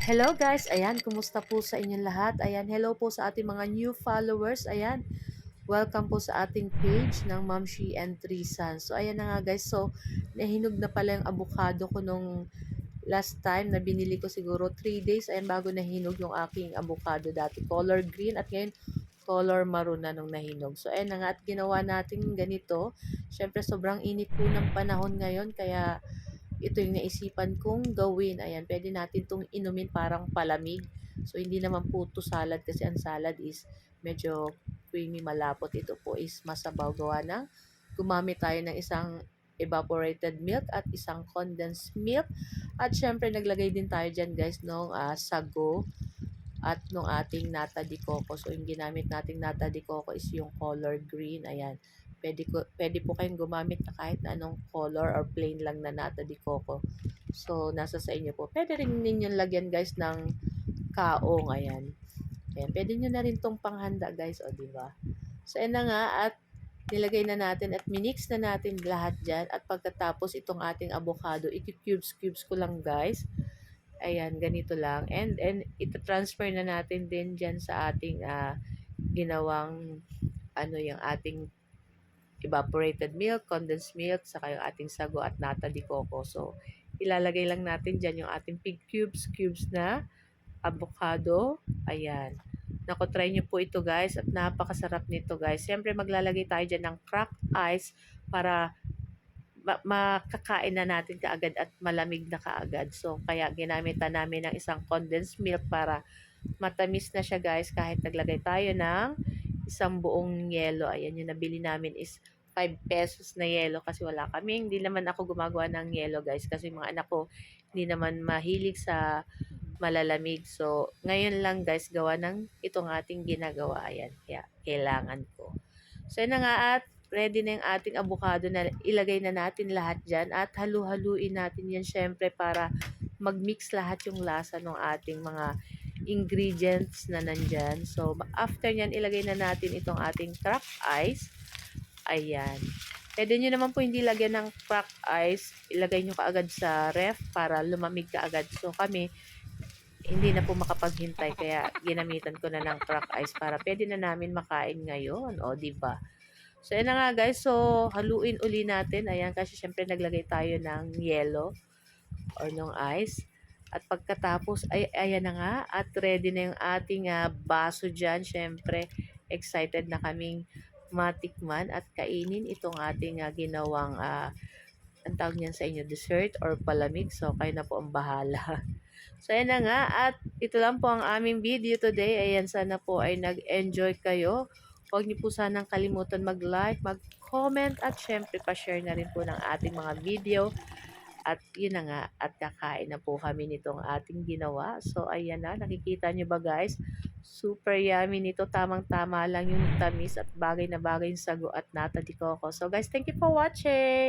Hello guys, ayan, kumusta po sa inyong lahat? Ayan, hello po sa ating mga new followers. Ayan, welcome po sa ating page ng Ma'am She and Three Sons. So ayan na nga guys, so nahinog na pala yung avocado ko nung last time na binili ko siguro 3 days. Ayan, bago nahinog yung aking avocado dati. Color green at ngayon color maroon na nung nahinog. So ayan na nga at ginawa natin ganito. Syempre sobrang init po ng panahon ngayon kaya ito yung naisipan kong gawin. Ayan, pwede natin itong inumin parang palamig. So, hindi naman po ito salad kasi ang salad is medyo creamy malapot. Ito po is masabaw gawa ng gumamit tayo ng isang evaporated milk at isang condensed milk. At syempre, naglagay din tayo dyan guys ng sago at nung ating nata de coco. So, yung ginamit nating nata de coco is yung color green. Ayan. Pwede po kayong gumamit na kahit na anong color or plain lang na nata de coco. So, nasa sa inyo po. Pwede rin ninyong lagyan guys ng kaong. Ayan. Ayan. Pwede nyo na rin tong panghanda guys. O, diba? So, ayan na nga. At nilagay na natin at minix na natin lahat dyan. At pagkatapos itong ating avocado, i-cubes ko lang guys. Ayan, ganito lang. And ito-transfer na natin din dyan sa ating ginawang yung ating evaporated milk, condensed milk, saka yung ating sago at nata de coco. So, ilalagay lang natin dyan yung ating pig cubes na avocado. Ayan. Naku, try nyo po ito guys at napakasarap nito guys. Siyempre maglalagay tayo dyan ng cracked ice para makakain na natin kaagad at malamig na kaagad. So, kaya ginamitan namin ng isang condensed milk para matamis na siya guys kahit naglagay tayo ng isang buong yelo. Ayan, yung nabili namin is 5 pesos na yelo kasi wala kami. Hindi naman ako gumagawa ng yelo guys kasi mga anak ko hindi naman mahilig sa malalamig. So, ngayon lang guys gawa ng itong ating ginagawa. Ayan, kaya kailangan ko. So, yun na nga at ready na yung ating avocado na ilagay na natin lahat dyan at halu-haluin natin yan syempre para mag-mix lahat yung lasa ng ating mga ingredients na nandyan. So, after nyan, ilagay na natin itong ating cracked ice. Ayan. Pwede nyo naman po hindi lagyan ng cracked ice. Ilagay nyo kaagad sa ref para lumamig kaagad. So, kami, hindi na po makapaghintay kaya ginamitan ko na ng cracked ice para pwede na namin makain ngayon. O, diba? So, ayan na nga guys. So, haluin uli natin. Ayan, kasi syempre naglagay tayo ng yellow or ng ice. At pagkatapos, ay, ayan na nga. At ready na yung ating baso dyan. Syempre, excited na kaming matikman at kainin itong ating ginawang, ang tawag niyan sa inyo, dessert or palamig. So, kayo na po ang bahala. So, ayan na nga. At ito lang po ang aming video today. Ayan, sana po ay nag-enjoy kayo. Huwag niyo po sanang kalimutan mag-like, mag-comment, at syempre pa-share na rin po ng ating mga video. At yun na nga, at kakain na po kami nitong ating ginawa. So, ayan na, nakikita nyo ba guys? Super yummy nito, tamang-tama lang yung tamis at bagay na bagay yung sago at nata de coco. So guys, thank you for watching!